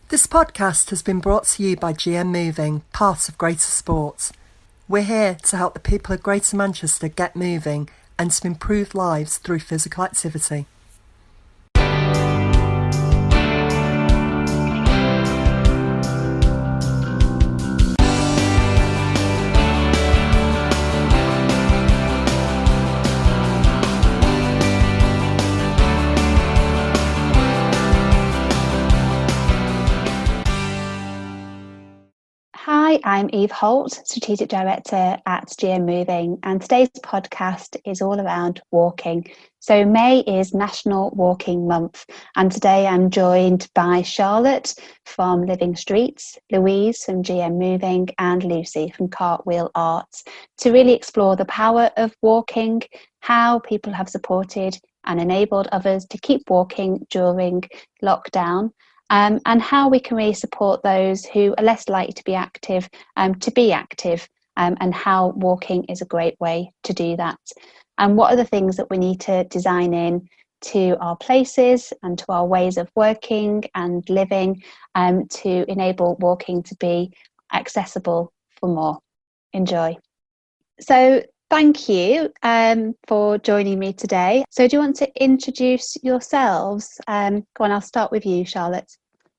This podcast has been brought to you by GM Moving, part of Greater Sports. We're here to help the people of Greater Manchester get moving and to improve lives through physical activity. Hi, I'm Eve Holt, Strategic Director at GM Moving, and today's podcast is all around walking. So May is National Walking Month, and today I'm joined by Charlotte from Living Streets, Louise from GM Moving, and Lucy from Cartwheel Arts to really explore the power of walking, how people have supported and enabled others to keep walking during lockdown. And how we can really support those who are less likely to be active, and how walking is a great way to do that. And what are the things that we need to design in to our places and to our ways of working and living to enable walking to be accessible for more. Enjoy. So thank you for joining me today. So do you want to introduce yourselves? Go on, I'll start with you, Charlotte.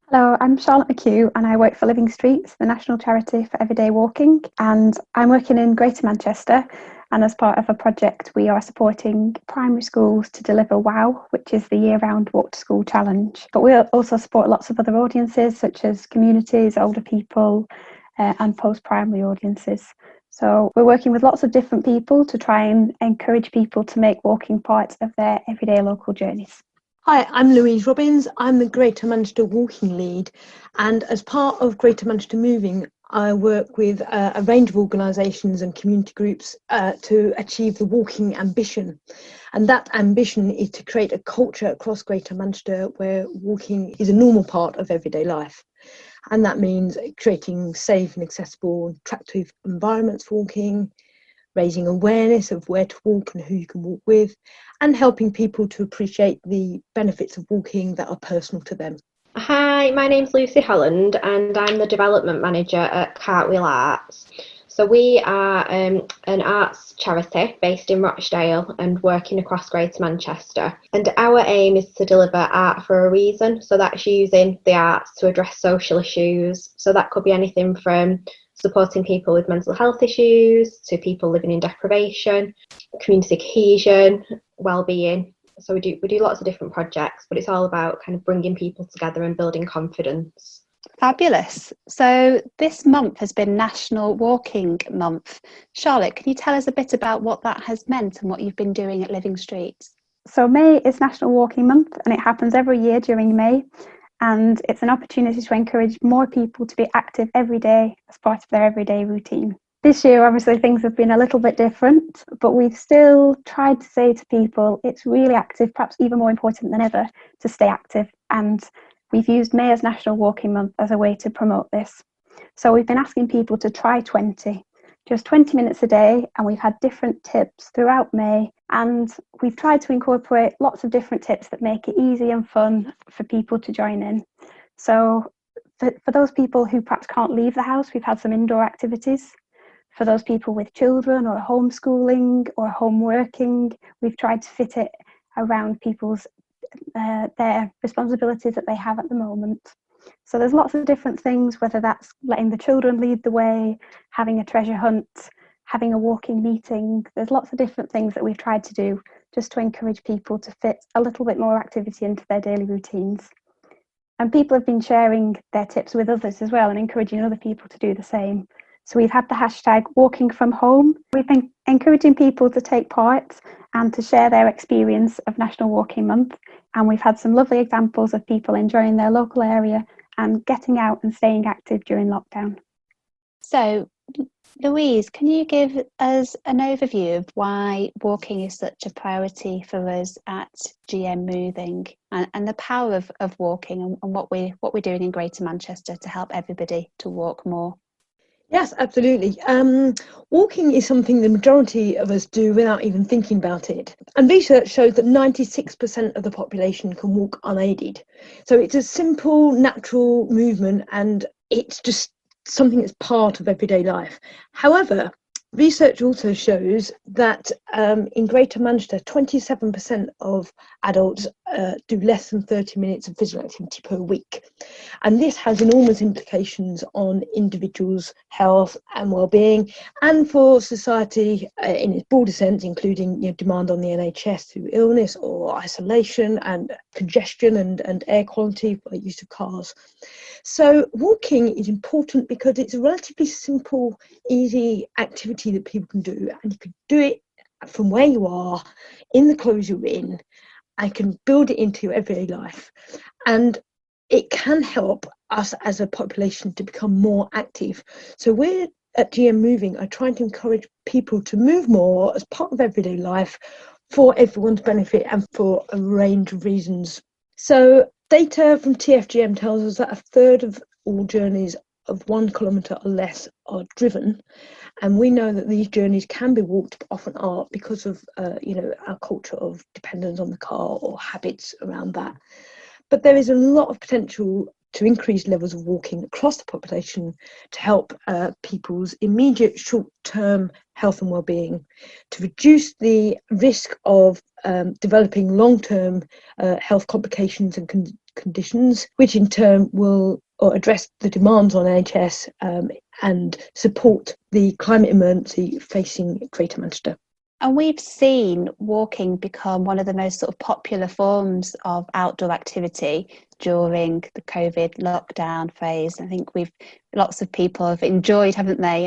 Hello, I'm Charlotte McHugh and I work for Living Streets, the national charity for everyday walking, and I'm working in Greater Manchester, and as part of a project we are supporting primary schools to deliver WOW, which is the year-round walk to school challenge. But we also support lots of other audiences such as communities, older people and post-primary audiences. So we're working with lots of different people to try and encourage people to make walking part of their everyday local journeys. Hi, I'm Louise Robbins. I'm the Greater Manchester Walking Lead, and as part of Greater Manchester Moving, I work with a range of organisations and community groups to achieve the walking ambition. And that ambition is to create a culture across Greater Manchester where walking is a normal part of everyday life. And that means creating safe and accessible, attractive environments for walking, raising awareness of where to walk and who you can walk with, and helping people to appreciate the benefits of walking that are personal to them. Hi, my name's Lucy Holland and I'm the Development Manager at Cartwheel Arts. So we are an arts charity based in Rochdale and working across Greater Manchester. And our aim is to deliver art for a reason. So that's using the arts to address social issues. So that could be anything from supporting people with mental health issues to people living in deprivation, community cohesion, well-being. So we do lots of different projects, but it's all about kind of bringing people together and building confidence. Fabulous. So this month has been National Walking Month. Charlotte, can you tell us a bit about what that has meant and what you've been doing at Living Streets? So May is National Walking Month and it happens every year during May, and it's an opportunity to encourage more people to be active every day as part of their everyday routine. This year, obviously, things have been a little bit different, but we've still tried to say to people it's really active, perhaps even more important than ever, to stay active. And we've used May as National Walking Month as a way to promote this. So we've been asking people to try 20, just 20 minutes a day, and we've had different tips throughout May. And we've tried to incorporate lots of different tips that make it easy and fun for people to join in. So for those people who perhaps can't leave the house, we've had some indoor activities. For those people with children or homeschooling or home working, we've tried to fit it around people's their responsibilities that they have at the moment. So there's lots of different things, whether that's letting the children lead the way, having a treasure hunt, having a walking meeting. There's lots of different things that we've tried to do just to encourage people to fit a little bit more activity into their daily routines. And people have been sharing their tips with others as well and encouraging other people to do the same. So we've had the hashtag walking from home. We've been encouraging people to take part and to share their experience of National Walking Month. And we've had some lovely examples of people enjoying their local area and getting out and staying active during lockdown. So, Louise, can you give us an overview of why walking is such a priority for us at GM Moving and the power of walking and what we're doing in Greater Manchester to help everybody to walk more? Yes, absolutely. Walking is something the majority of us do without even thinking about it. And research shows that 96% of the population can walk unaided. So it's a simple, natural movement, and it's just something that's part of everyday life. However, research also shows that in Greater Manchester, 27% of adults do less than 30 minutes of physical activity per week. And this has enormous implications on individuals' health and well-being, and for society in its broader sense, including demand on the NHS through illness or isolation and congestion and air quality by use of cars. So walking is important because it's a relatively simple, easy activity that people can do, and you can do it from where you are, in the clothes you're in, and can build it into your everyday life. And it can help us as a population to become more active. So we're at GM Moving are trying to encourage people to move more as part of everyday life for everyone's benefit and for a range of reasons. So data from TFGM tells us that a third of all journeys of 1 kilometre or less are driven, and we know that these journeys can be walked, but often are, because of our culture of dependence on the car or habits around that. But there is a lot of potential to increase levels of walking across the population to help people's immediate short-term health and well-being, to reduce the risk of developing long-term health complications and conditions, which in turn will address the demands on NHS and support the climate emergency facing Greater Manchester. And we've seen walking become one of the most sort of popular forms of outdoor activity during the COVID lockdown phase. I think lots of people have enjoyed, haven't they,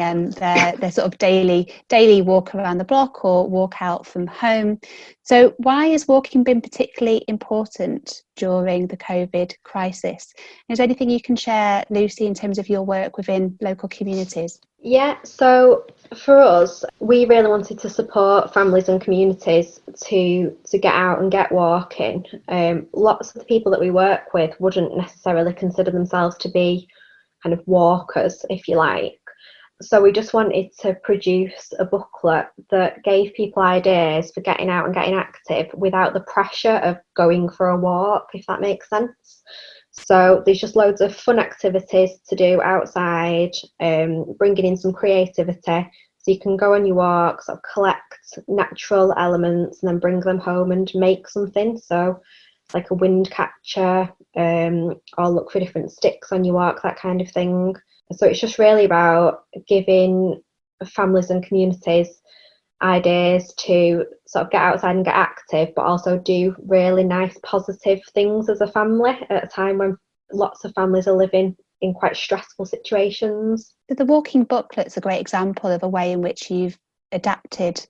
their sort of daily walk around the block or walk out from home. So why has walking been particularly important during the COVID crisis? Is there anything you can share, Lucy, in terms of your work within local communities? Yeah, so for us, we really wanted to support families and communities to get out and get walking. Lots of the people that we work with wouldn't necessarily consider themselves to be kind of walkers, if you like. So we just wanted to produce a booklet that gave people ideas for getting out and getting active without the pressure of going for a walk, if that makes sense. So there's just loads of fun activities to do outside, bringing in some creativity. So you can go on your walk, sort of collect natural elements and then bring them home and make something. So like a wind catcher, or look for different sticks on your walk, that kind of thing. So it's just really about giving families and communities ideas to sort of get outside and get active, but also do really nice positive things as a family at a time when lots of families are living in quite stressful situations. The walking booklet's a great example of a way in which you've adapted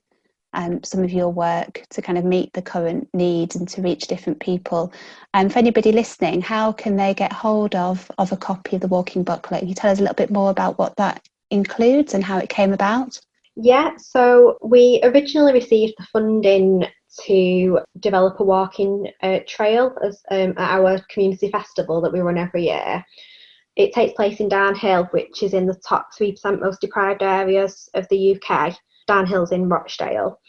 some of your work to kind of meet the current needs and to reach different people. And for anybody listening, how can they get hold of a copy of the walking booklet? Can you tell us a little bit more about what that includes and how it came about? Yeah, so we originally received the funding to develop a walking trail as at our community festival that we run every year. It takes place in Darnhill, which is in the top 3% most deprived areas of the UK. Darnhill's in Rochdale.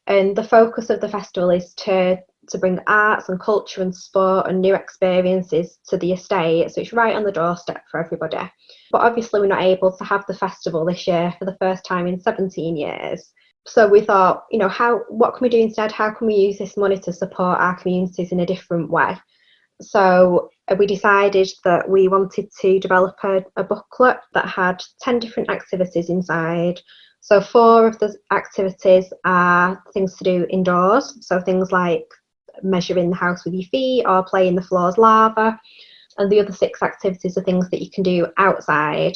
And the focus of the festival is to bring arts and culture and sport and new experiences to the estate. So it's right on the doorstep for everybody. But obviously we're not able to have the festival this year for the first time in 17 years. So we thought, what can we do instead? How can we use this money to support our communities in a different way? So we decided that we wanted to develop a booklet that had 10 different activities inside. So 4 of the activities are things to do indoors. So things like measuring the house with your feet or playing the floor's lava. And the other 6 activities are things that you can do outside.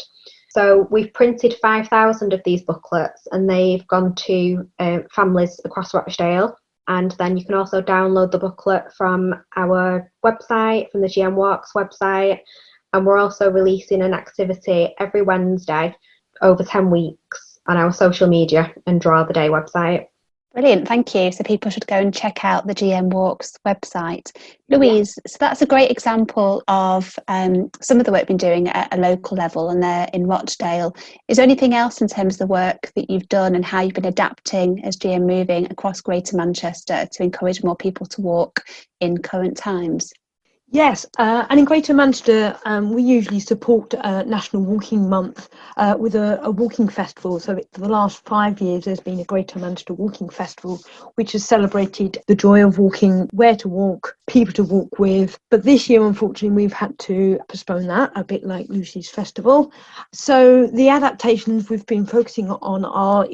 So we've printed 5,000 of these booklets and they've gone to families across Rochdale. And then you can also download the booklet from our website, from the GM Walks website. And we're also releasing an activity every Wednesday over 10 weeks on our social media and Draw the Day website. Brilliant, thank you. So people should go and check out the GM Walks website. Louise, so that's a great example of some of the work we've been doing at a local level, and they're in Rochdale. Is there anything else in terms of the work that you've done and how you've been adapting as GM Moving across Greater Manchester to encourage more people to walk in current times? Yes, and in Greater Manchester, we usually support National Walking Month with a walking festival. So for the last 5 years, there's been a Greater Manchester Walking Festival, which has celebrated the joy of walking, where to walk, people to walk with. But this year, unfortunately, we've had to postpone that, a bit like Lucy's Festival. So the adaptations we've been focusing on are,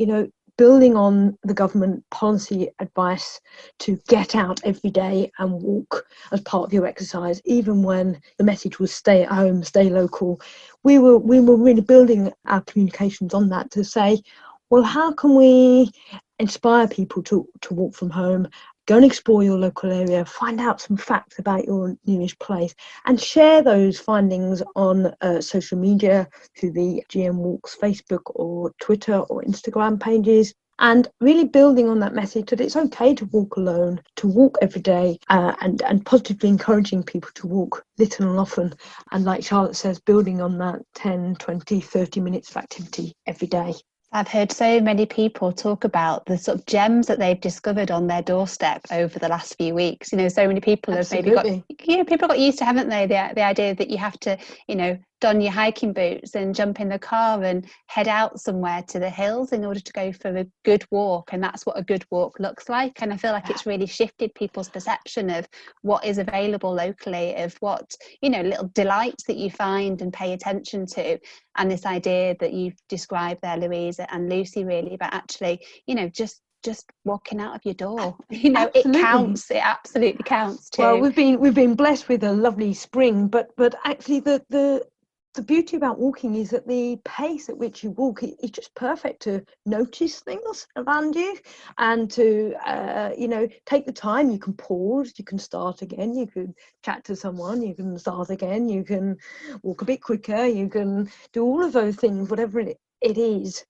building on the government policy advice to get out every day and walk as part of your exercise, even when the message was stay at home, stay local. We were really building our communications on that to say, well, how can we inspire people to walk from home? Go and explore your local area, find out some facts about your nearest place, and share those findings on social media through the GM Walks Facebook or Twitter or Instagram pages. And really building on that message that it's okay to walk alone, to walk every day, and positively encouraging people to walk little and often. And like Charlotte says, building on that 10, 20, 30 minutes of activity every day. I've heard so many people talk about the sort of gems that they've discovered on their doorstep over the last few weeks. So many people have maybe got, people got used to, haven't they, the idea that you have to, don your hiking boots and jump in the car and head out somewhere to the hills in order to go for a good walk. And that's what a good walk looks like. And I feel like it's really shifted people's perception of what is available locally, of what, little delights that you find and pay attention to. And this idea that you've described there, Louise and Lucy, really, about actually, just walking out of your door. It counts. It absolutely counts too. Well, we've been blessed with a lovely spring, but actually the beauty about walking is that the pace at which you walk is just perfect to notice things around you and to take the time. You can pause, you can start again, you can chat to someone, you can start again, you can walk a bit quicker, you can do all of those things, whatever it is,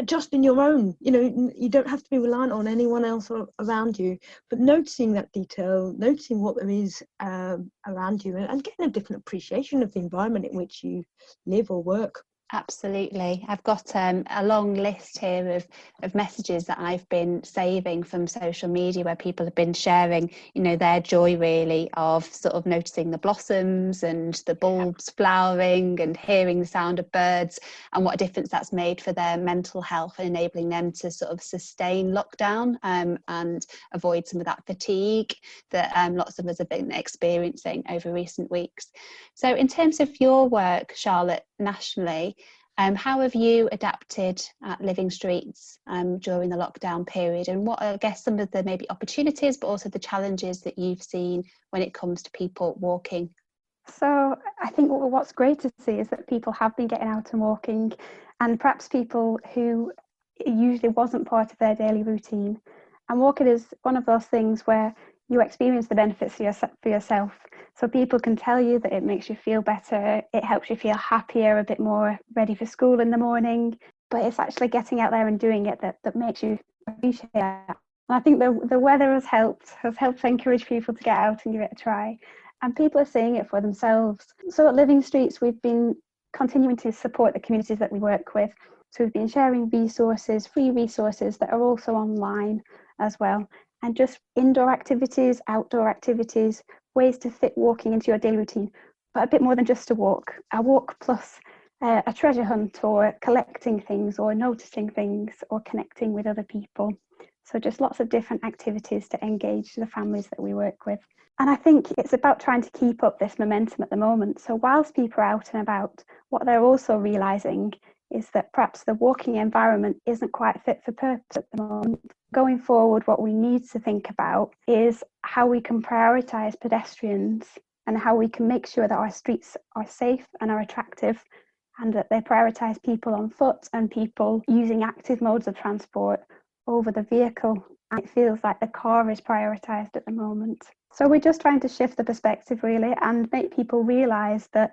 just in your own. You don't have to be reliant on anyone else around you, but noticing that detail, noticing what there is around you, and getting a different appreciation of the environment in which you live or work. Absolutely. I've got a long list here of messages that I've been saving from social media where people have been sharing, their joy really of sort of noticing the blossoms and the bulbs flowering and hearing the sound of birds, and what a difference that's made for their mental health and enabling them to sort of sustain lockdown and avoid some of that fatigue that lots of us have been experiencing over recent weeks. So in terms of your work, Charlotte, nationally, how have you adapted at Living Streets during the lockdown period, and what are, I guess, some of the maybe opportunities but also the challenges that you've seen when it comes to people walking? So I think what's great to see is that people have been getting out and walking, and perhaps people who it usually wasn't part of their daily routine. And walking is one of those things where you experience the benefits for yourself. So people can tell you that it makes you feel better, it helps you feel happier, a bit more ready for school in the morning, but it's actually getting out there and doing it that makes you appreciate that. And I think the weather has helped to encourage people to get out and give it a try. And people are seeing it for themselves. So at Living Streets, we've been continuing to support the communities that we work with. So we've been sharing resources, free resources that are also online as well. And just indoor activities, outdoor activities, ways to fit walking into your daily routine, but a bit more than just a walk plus a treasure hunt, or collecting things, or noticing things, or connecting with other people. So just lots of different activities to engage the families that we work with. And I think it's about trying to keep up this momentum at the moment. So whilst people are out and about, what they're also realising is that perhaps the walking environment isn't quite fit for purpose at the moment. Going forward, what we need to think about is how we can prioritise pedestrians and how we can make sure that our streets are safe and are attractive, and that they prioritise people on foot and people using active modes of transport over the vehicle. And it feels like the car is prioritised at the moment. So we're just trying to shift the perspective really and make people realise that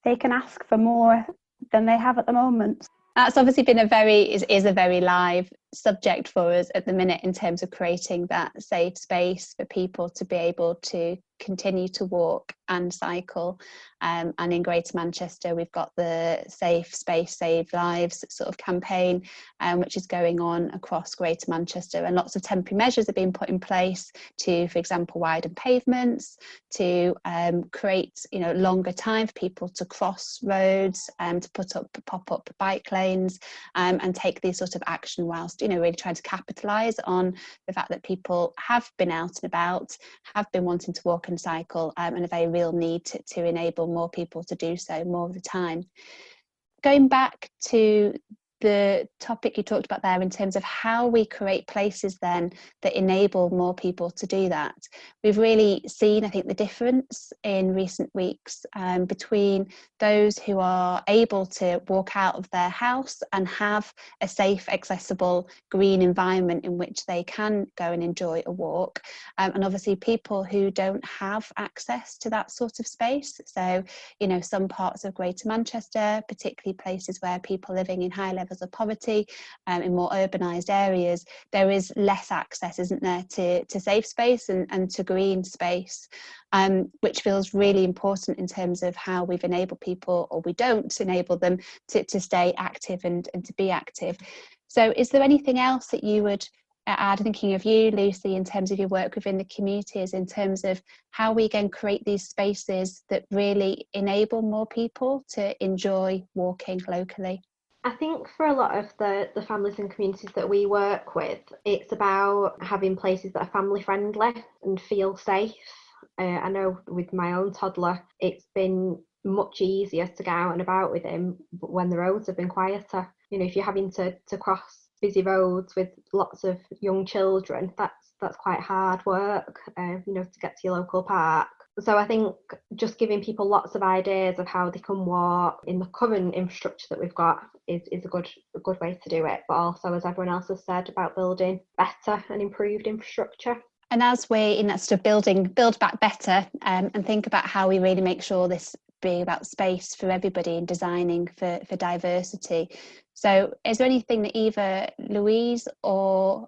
they can ask for more than they have at the moment. That's obviously been a very live subject for us at the minute in terms of creating that safe space for people to be able to continue to walk and cycle. And in Greater Manchester, we've got the Safe Space, Save Lives sort of campaign, which is going on across Greater Manchester. And lots of temporary measures are being put in place to, for example, widen pavements, to create, longer time for people to cross roads, to pop up bike lanes, and take these sort of action whilst, really trying to capitalise on the fact that people have been out and about, have been wanting to walk and cycle, and a very real need to enable more people to do so more of the time. Going back to the topic you talked about there in terms of how we create places then that enable more people to do that. We've really seen, I think, the difference in recent weeks between those who are able to walk out of their house and have a safe, accessible, green environment in which they can go and enjoy a walk, and obviously people who don't have access to that sort of space. So, some parts of Greater Manchester, particularly places where people living in high levels of poverty, in more urbanised areas, there is less access, isn't there, to safe space and to green space, which feels really important in terms of how we've enabled people, or we don't enable them to stay active and to be active. So is there anything else that you would add, thinking of you, Lucy, in terms of your work within the communities, in terms of how we can create these spaces that really enable more people to enjoy walking locally? I think for a lot of the families and communities that we work with, it's about having places that are family friendly and feel safe. I know with my own toddler, it's been much easier to go out and about with him when the roads have been quieter. If you're having to cross busy roads with lots of young children, that's quite hard work, to get to your local park. So I think just giving people lots of ideas of how they can walk in the current infrastructure that we've got is a good way to do it. But also, as everyone else has said, about building better and improved infrastructure. And as we're in that sort of build back better, and think about how we really make sure this being about space for everybody and designing for diversity. So is there anything that either Louise or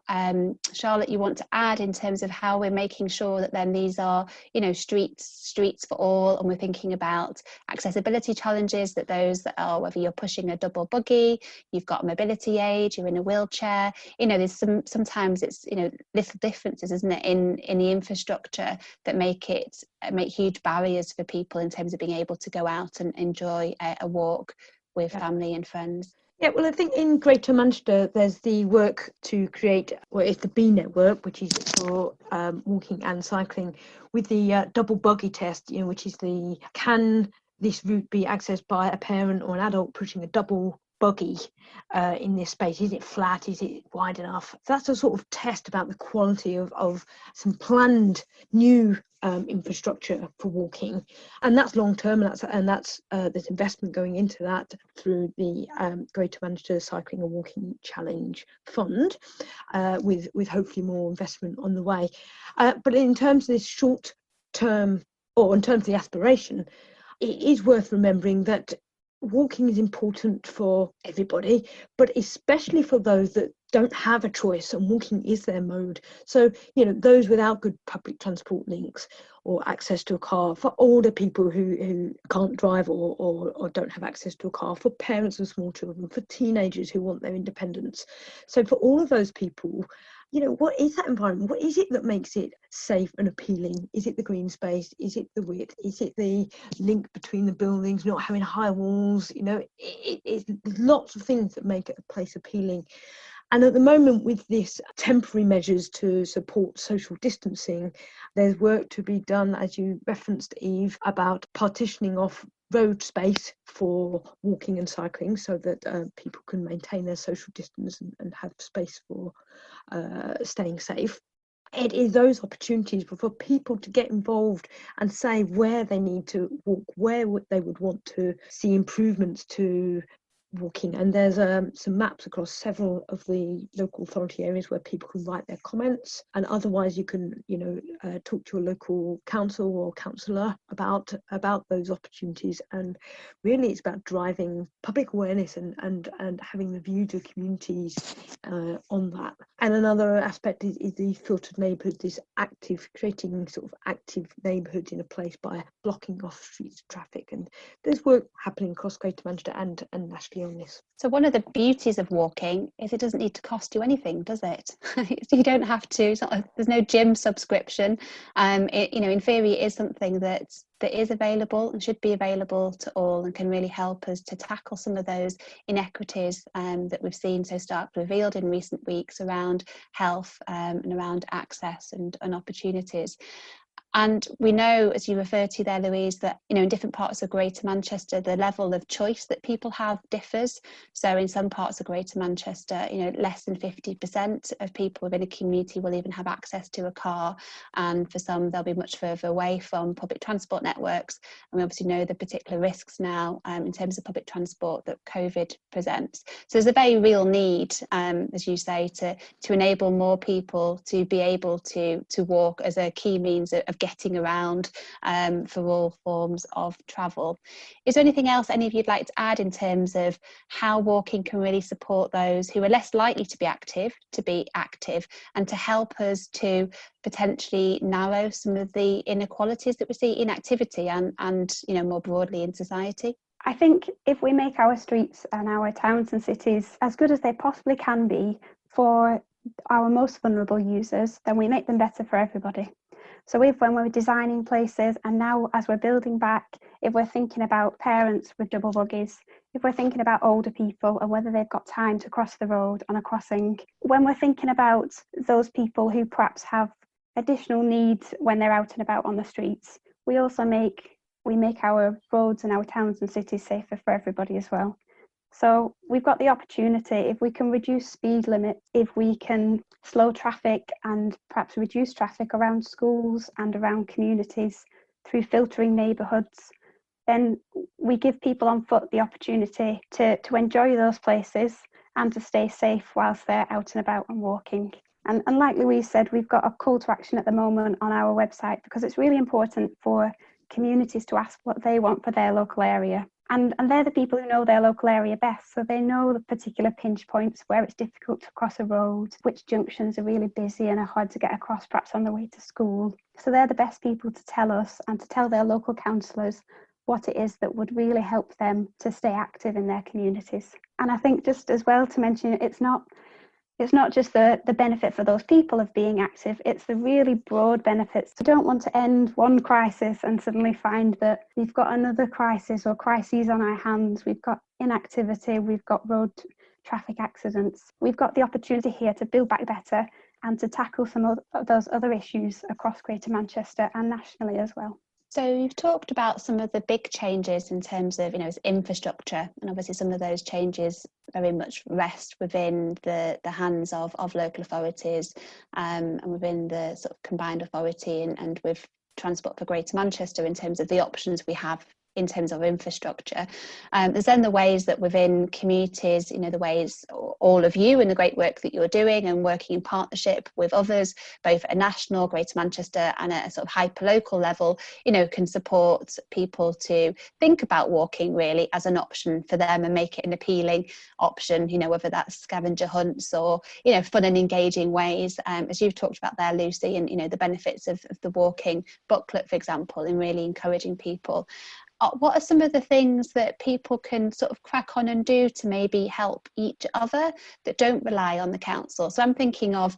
Charlotte you want to add in terms of how we're making sure that then these are, streets for all, and we're thinking about accessibility challenges, that those that are, whether you're pushing a double buggy, you've got mobility aid, you're in a wheelchair, there's sometimes it's, little differences, isn't it, in the infrastructure that make huge barriers for people in terms of being able to go out and enjoy a walk with family and friends. Yeah, well, I think in Greater Manchester, there's the work to create, it's the B network, which is for walking and cycling, with the double buggy test, which is can this route be accessed by a parent or an adult pushing a double buggy in this space? Is it flat? Is it wide enough? So that's a sort of test about the quality of some planned new infrastructure for walking, and that's long term, and that's there's investment going into that through the Greater Manchester Cycling and Walking Challenge Fund, with hopefully more investment on the way. But in terms of this short term, or in terms of the aspiration, it is worth remembering that walking is important for everybody, but especially for those that don't have a choice and walking is their mode. So, those without good public transport links or access to a car, for older people who can't drive or don't have access to a car, for parents of small children, for teenagers who want their independence. So for all of those people, what is that environment? What is it that makes it safe and appealing? Is it the green space? Is it the width? Is it the link between the buildings, not having high walls? It's lots of things that make a place appealing. And at the moment, with this temporary measures to support social distancing, there's work to be done, as you referenced, Eve, about partitioning off road space for walking and cycling, so that people can maintain their social distance and have space for staying safe. It is those opportunities for people to get involved and say where they need to walk, where they would want to see improvements to walking, and there's some maps across several of the local authority areas where people can write their comments, and otherwise you can talk to your local council or councillor about those opportunities. And really it's about driving public awareness and having the view to communities on that. And another aspect is the filtered neighbourhoods, this creating sort of active neighbourhoods in a place by blocking off streets traffic. And there's work happening across Greater Manchester and nationally on this. So one of the beauties of walking is it doesn't need to cost you anything, does it? You don't have to. There's no gym subscription. In theory, it is something that is available and should be available to all, and can really help us to tackle some of those inequities that we've seen so starkly revealed in recent weeks around health and around access and opportunities. And we know, as you refer to there, Louise, that in different parts of Greater Manchester, the level of choice that people have differs. So in some parts of Greater Manchester, less than 50% of people within a community will even have access to a car, and for some they'll be much further away from public transport networks. And we obviously know the particular risks now in terms of public transport that COVID presents. So there's a very real need, as you say, to enable more people to be able to walk as a key means of getting around for all forms of travel. Is there anything else any of you'd like to add in terms of how walking can really support those who are less likely to be active, and to help us to potentially narrow some of the inequalities that we see in activity and more broadly in society? I think if we make our streets and our towns and cities as good as they possibly can be for our most vulnerable users, then we make them better for everybody. So when we're designing places, and now as we're building back, if we're thinking about parents with double buggies, if we're thinking about older people and whether they've got time to cross the road on a crossing, when we're thinking about those people who perhaps have additional needs when they're out and about on the streets, we also make our roads and our towns and cities safer for everybody as well. So we've got the opportunity, if we can reduce speed limits, if we can slow traffic and perhaps reduce traffic around schools and around communities through filtering neighbourhoods, then we give people on foot the opportunity to enjoy those places and to stay safe whilst they're out and about and walking. And like Louise said, we've got a call to action at the moment on our website, because it's really important for communities to ask what they want for their local area. And they're the people who know their local area best, so they know the particular pinch points where it's difficult to cross a road, which junctions are really busy and are hard to get across perhaps on the way to school. So they're the best people to tell us and to tell their local councillors what it is that would really help them to stay active in their communities. And I think just as well to mention, it's not just the benefit for those people of being active, it's the really broad benefits. We don't want to end one crisis and suddenly find that we've got another crisis or crises on our hands. We've got inactivity, we've got road traffic accidents. We've got the opportunity here to build back better and to tackle some of those other issues across Greater Manchester and nationally as well. So you've talked about some of the big changes in terms of, infrastructure, and obviously some of those changes very much rest within the hands of local authorities and within the sort of combined authority and with Transport for Greater Manchester in terms of the options we have in terms of infrastructure. There's then the ways that within communities, the ways all of you and the great work that you're doing and working in partnership with others, both at a national, Greater Manchester and at a sort of hyper-local level, can support people to think about walking really as an option for them and make it an appealing option, whether that's scavenger hunts or, fun and engaging ways, as you've talked about there, Lucy, and, the benefits of the walking booklet, for example, in really encouraging people. What are some of the things that people can sort of crack on and do to maybe help each other that don't rely on the council? So I'm thinking of,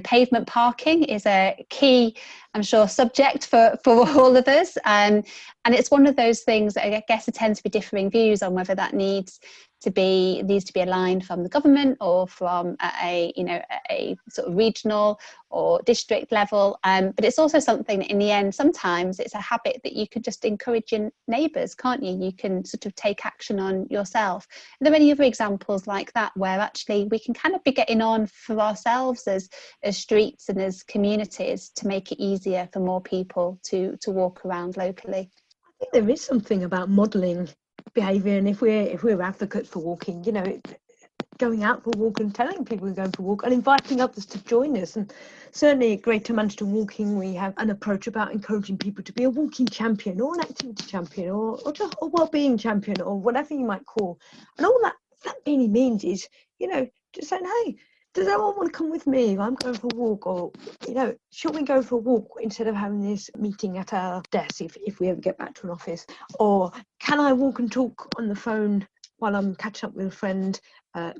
pavement parking is a key, I'm sure, subject for all of us. And it's one of those things that I guess there tends to be differing views on whether that needs to be aligned from the government or from a sort of regional or district level. But it's also something that in the end, sometimes it's a habit that you could just encourage your neighbours, can't you? You can sort of take action on yourself. Are there any other examples like that where actually we can kind of be getting on for ourselves as streets and as communities to make it easier for more people to walk around locally? I think there is something about modelling behaviour, and if we're advocates for walking, going out for a walk and telling people we're going for a walk and inviting others to join us. And certainly at Greater Manchester Walking, we have an approach about encouraging people to be a walking champion or an activity champion or just a wellbeing champion or whatever you might call. And all that really means is, just saying, hey, does anyone want to come with me? I'm going for a walk, or, should we go for a walk instead of having this meeting at our desk if we ever get back to an office? Or can I walk and talk on the phone while I'm catching up with a friend?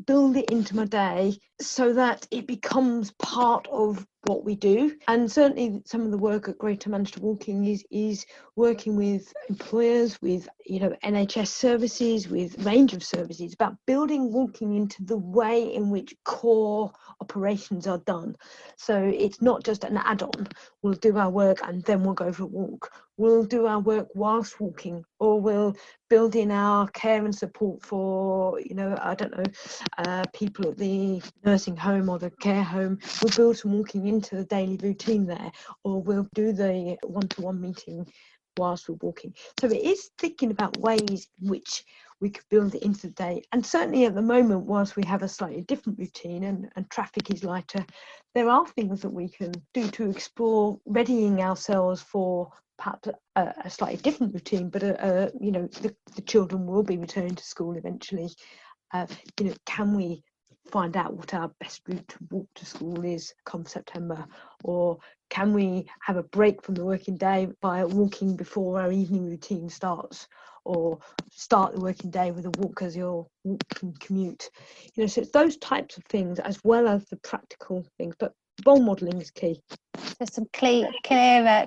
Build it into my day so that it becomes part of what we do. And certainly some of the work at Greater Manchester Walking is working with employers, with NHS services, with a range of services, about building walking into the way in which core operations are done. So it's not just an add-on. We'll do our work and then we'll go for a walk. We'll do our work whilst walking, or we'll build in our care and support for, people at the nursing home or the care home. We'll build some walking into the daily routine there, or we'll do the one-to-one meeting whilst we're walking. So it is thinking about ways in which we could build it into the day. And certainly at the moment, whilst we have a slightly different routine and traffic is lighter, there are things that we can do to explore readying ourselves for perhaps a slightly different routine, but the children will be returning to school eventually. Can we find out what our best route to walk to school is come September? Or can we have a break from the working day by walking before our evening routine starts? Or start the working day with a walk as your walking commute? So it's those types of things as well as the practical things. But role modelling is key. There's some clear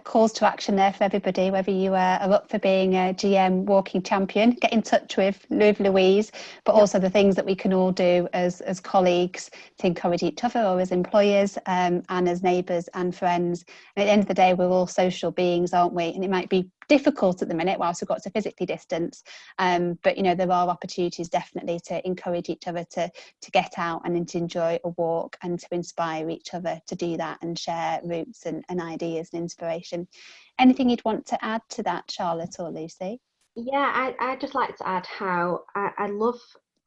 calls to action there for everybody, whether you are up for being a GM walking champion, get in touch with Louise, but also the things that we can all do as colleagues to encourage each other, or as employers and as neighbours and friends. And at the end of the day, we're all social beings, aren't we? And it might be difficult at the minute whilst we've got to physically distance, but there are opportunities definitely to encourage each other to get out and to enjoy a walk and to inspire each other to do that and share routes and ideas and inspiration. Anything you'd want to add to that, Charlotte or Lucy? Yeah, I'd just like to add how I love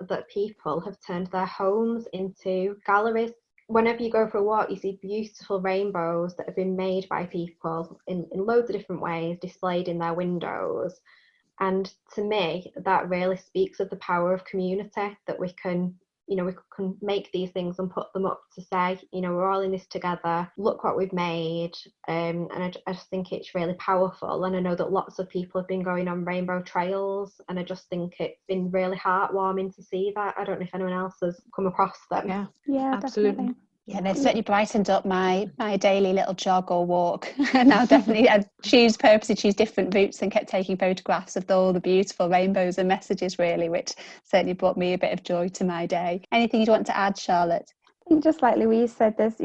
that people have turned their homes into galleries. Whenever you go for a walk, you see beautiful rainbows that have been made by people in loads of different ways, displayed in their windows. And to me, that really speaks of the power of community, that we can make these things and put them up to say, we're all in this together, look what we've made. And I just think it's really powerful. And I know that lots of people have been going on rainbow trails, and I just think it's been really heartwarming to see that. I don't know if anyone else has come across them. Yeah, absolutely. Definitely. Yeah, they've certainly brightened up my daily little jog or walk. And now definitely I purposely choose different routes and kept taking photographs of all the beautiful rainbows and messages, really, which certainly brought me a bit of joy to my day. Anything you'd want to add, Charlotte? I think just like Louise said, there's,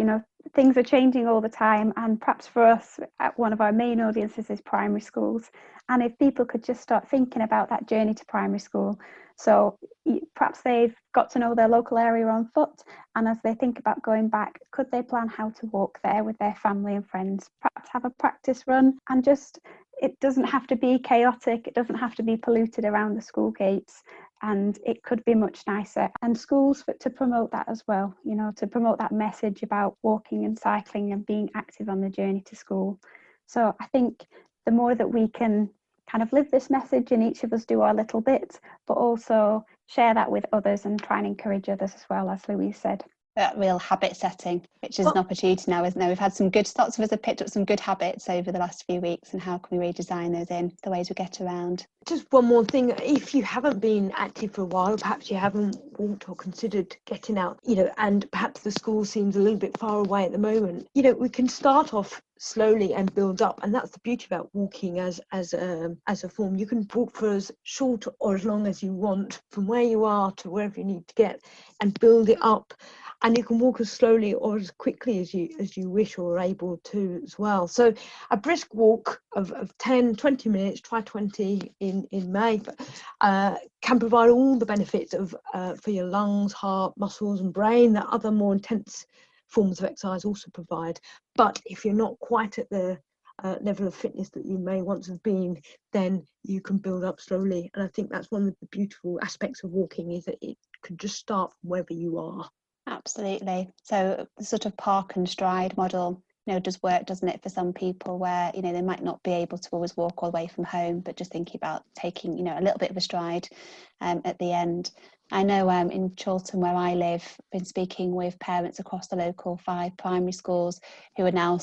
things are changing all the time, and perhaps for us, one of our main audiences is primary schools. And if people could just start thinking about that journey to primary school, so perhaps they've got to know their local area on foot, and as they think about going back, could they plan how to walk there with their family and friends, perhaps have a practice run, and just, it doesn't have to be chaotic, it doesn't have to be polluted around the school gates, and it could be much nicer. And schools to promote that as well, to promote that message about walking and cycling and being active on the journey to school. So I think the more that we can kind of live this message and each of us do our little bit, but also share that with others and try and encourage others as well, as Louise said. That real habit setting, which is an opportunity now, isn't there? We've had lots of us have picked up some good habits over the last few weeks, and how can we redesign those in the ways we get around? Just one more thing, if you haven't been active for a while, perhaps you haven't walked or considered getting out, and perhaps the school seems a little bit far away at the moment, we can start off slowly and build up. And that's the beauty about walking as a form. You can walk for as short or as long as you want from where you are to wherever you need to get, and build it up. And you can walk as slowly or as quickly as you wish or are able to as well. So a brisk walk of 10, 20 minutes, try 20 in May, can provide all the benefits of for your lungs, heart, muscles and brain that other more intense forms of exercise also provide. But if you're not quite at the level of fitness that you may once have been, then you can build up slowly. And I think that's one of the beautiful aspects of walking, is that it can just start from wherever you are. Absolutely. So the sort of park and stride model, does work, doesn't it, for some people where, they might not be able to always walk all the way from home, but just thinking about taking, a little bit of a stride at the end. I know in Chorlton, where I live, I've been speaking with parents across the local 5 primary schools who are now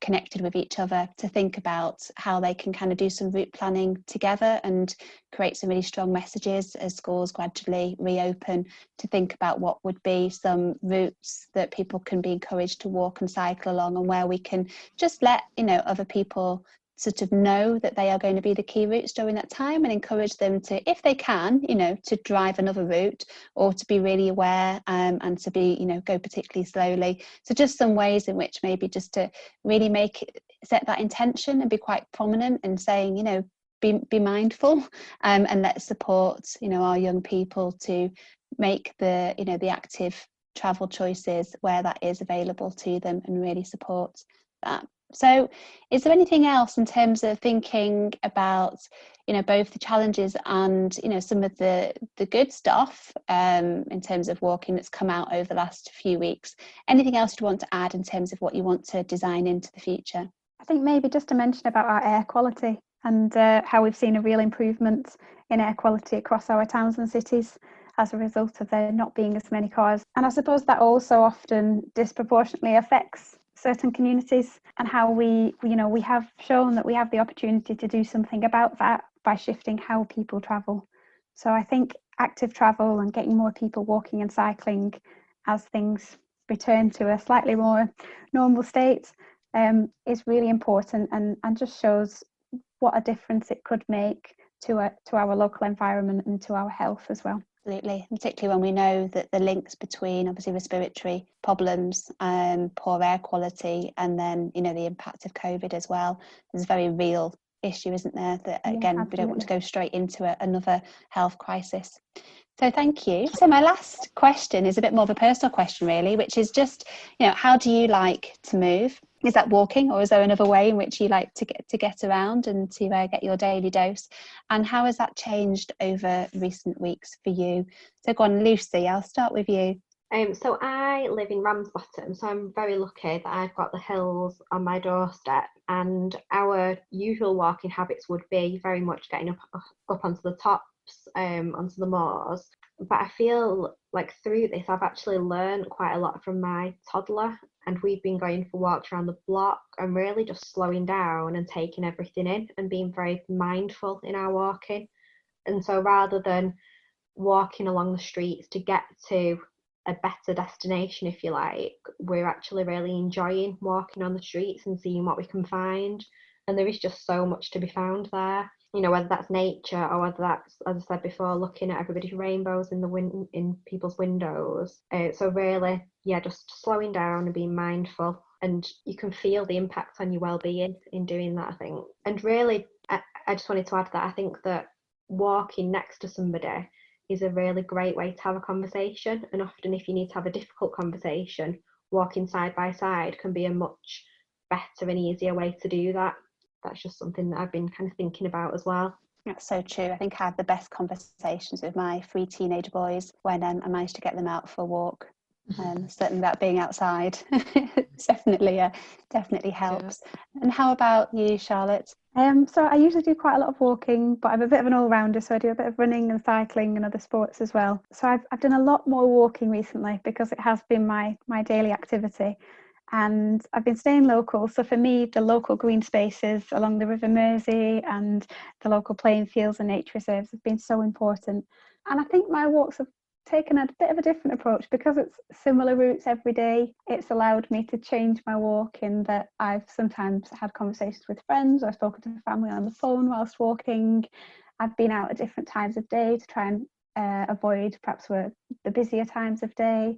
connected with each other to think about how they can kind of do some route planning together and create some really strong messages as schools gradually reopen, to think about what would be some routes that people can be encouraged to walk and cycle along, and where we can just let other people sort of know that they are going to be the key routes during that time, and encourage them to, if they can, to drive another route, or to be really aware and to be, go particularly slowly. So just some ways in which maybe just to really set that intention and be quite prominent in saying, be mindful, and let's support, our young people to make the active travel choices where that is available to them, and really support that. So is there anything else in terms of thinking about, both the challenges and, some of the good stuff in terms of walking that's come out over the last few weeks? Anything else you'd want to add in terms of what you want to design into the future? I think maybe just to mention about our air quality and how we've seen a real improvement in air quality across our towns and cities as a result of there not being as many cars. And I suppose that also often disproportionately affects certain communities, and how we have shown that we have the opportunity to do something about that by shifting how people travel. So I think active travel and getting more people walking and cycling as things return to a slightly more normal state is really important, and just shows what a difference it could make to our local environment and to our health as well. Absolutely, particularly when we know that the links between obviously respiratory problems, poor air quality, and then the impact of COVID as well is a very real issue, isn't there? That again, we don't want to go straight into another health crisis. So thank you. So my last question is a bit more of a personal question, really, which is just, how do you like to move? Is that walking, or is there another way in which you like to get around and to get your daily dose? And how has that changed over recent weeks for you? So go on, Lucy, I'll start with you. So I live in Ramsbottom, so I'm very lucky that I've got the hills on my doorstep, and our usual walking habits would be very much getting up onto the tops, onto the moors. But I feel like through this I've actually learned quite a lot from my toddler, and we've been going for walks around the block and really just slowing down and taking everything in and being very mindful in our walking. And so rather than walking along the streets to get to a better destination, if you like, we're actually really enjoying walking on the streets and seeing what we can find. And there is just so much to be found there, whether that's nature or whether that's, as I said before, looking at everybody's rainbows in people's windows. So really, just slowing down and being mindful, and you can feel the impact on your well-being in doing that, I think. And really, I just wanted to add that I think that walking next to somebody is a really great way to have a conversation, and often if you need to have a difficult conversation, walking side by side can be a much better and easier way to do that. That's just something that I've been kind of thinking about as well. That's so true. I think I had the best conversations with my 3 teenage boys when I managed to get them out for a walk. Certainly that being outside definitely helps. Yeah. And how about you, Charlotte? So I usually do quite a lot of walking, but I'm a bit of an all-rounder, so I do a bit of running and cycling and other sports as well. So I've done a lot more walking recently because it has been my daily activity, and I've been staying local. So for me, the local green spaces along the River Mersey and the local playing fields and nature reserves have been so important. And I think my walks have taken a bit of a different approach because it's similar routes every day. It's allowed me to change my walk in that I've sometimes had conversations with friends, or I've spoken to family on the phone whilst walking. I've been out at different times of day to try and avoid perhaps the busier times of day.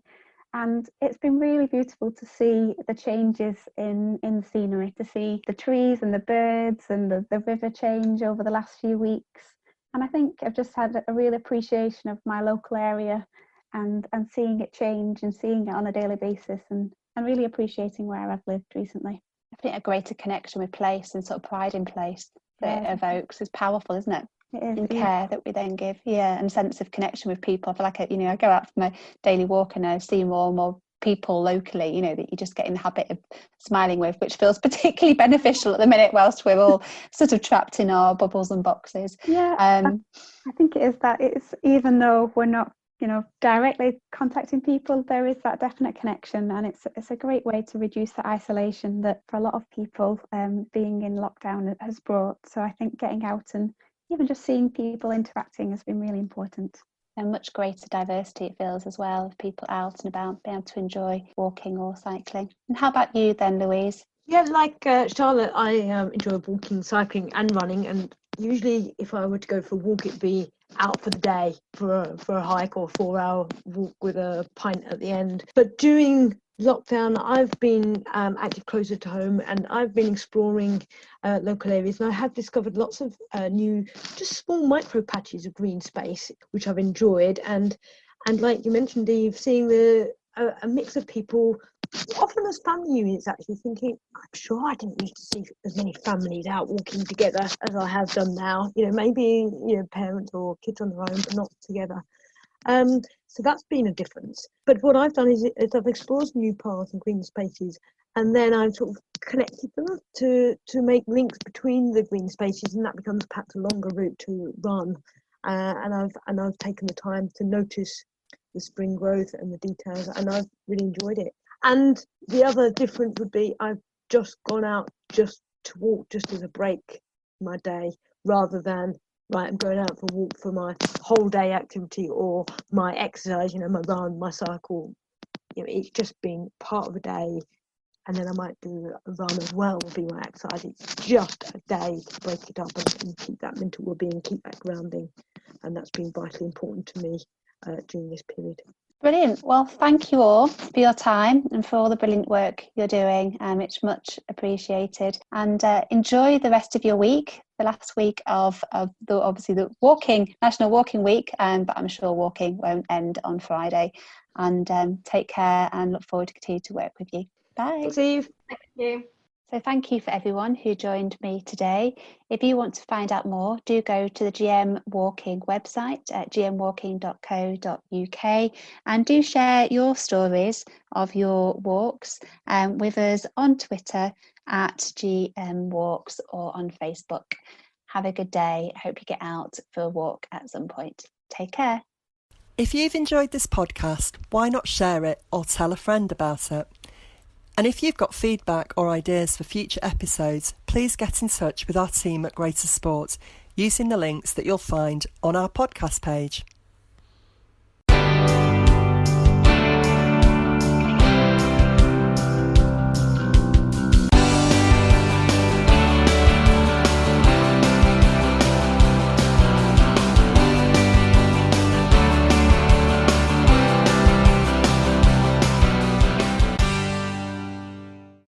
And it's been really beautiful to see the changes in the scenery, to see the trees and the birds and the river change over the last few weeks. And I think I've just had a real appreciation of my local area and seeing it change and seeing it on a daily basis, and really appreciating where I've lived recently. definitely a greater connection with place and sort of pride in place that it evokes is powerful, isn't it? It is, And yeah. care that we then give, and sense of connection with people. I feel like I go out for my daily walk and I see more and more people locally, that you just get in the habit of smiling with, which feels particularly beneficial at the minute whilst we're all sort of trapped in our bubbles and boxes. I think it is that. It's, even though we're not directly contacting people, there is that definite connection, and it's a great way to reduce the isolation that for a lot of people being in lockdown has brought. So I think getting out and even just seeing people interacting has been really important. And much greater diversity it feels as well, of people out and about, being able to enjoy walking or cycling. And how about you then, Louise? Yeah, like Charlotte, I enjoy walking, cycling and running, and usually if I were to go for a walk, it'd be out for the day for a hike or a 4-hour walk with a pint at the end. But during lockdown, I've been active closer to home, and I've been exploring local areas, and I have discovered lots of new, just small micro patches of green space, which I've enjoyed. And like you mentioned, Eve, seeing a mix of people, often as family units, actually thinking, I'm sure I didn't need to see as many families out walking together as I have done now. Maybe parents or kids on their own, but not together. So that's been a difference. But what I've done is I've explored new paths and green spaces, and then I've sort of connected them to make links between the green spaces, and that becomes perhaps a longer route to run. And I've taken the time to notice the spring growth and the details, and I've really enjoyed it. And the other difference would be I've just gone out just to walk, just as a break in my day, rather than, right, I'm going out for a walk for my whole day activity or my exercise, my run, my cycle. It's just been part of a day, and then I might do a run as well, will be my exercise. It's just a day to break it up and keep that mental well-being, keep that grounding, and that's been vitally important to me during this period. Brilliant. Well, thank you all for your time and for all the brilliant work you're doing. It's much appreciated. And enjoy the rest of your week, the last week of the National Walking Week. But I'm sure walking won't end on Friday. And take care, and look forward to continue to work with you. Bye. Thanks, Eve. Thank you. So thank you for everyone who joined me today. If you want to find out more, do go to the GM Walking website at gmwalking.co.uk, and do share your stories of your walks with us on Twitter at GM Walks or on Facebook. Have a good day. I hope you get out for a walk at some point. Take care. If you've enjoyed this podcast, why not share it or tell a friend about it? And if you've got feedback or ideas for future episodes, please get in touch with our team at Greater Sport using the links that you'll find on our podcast page.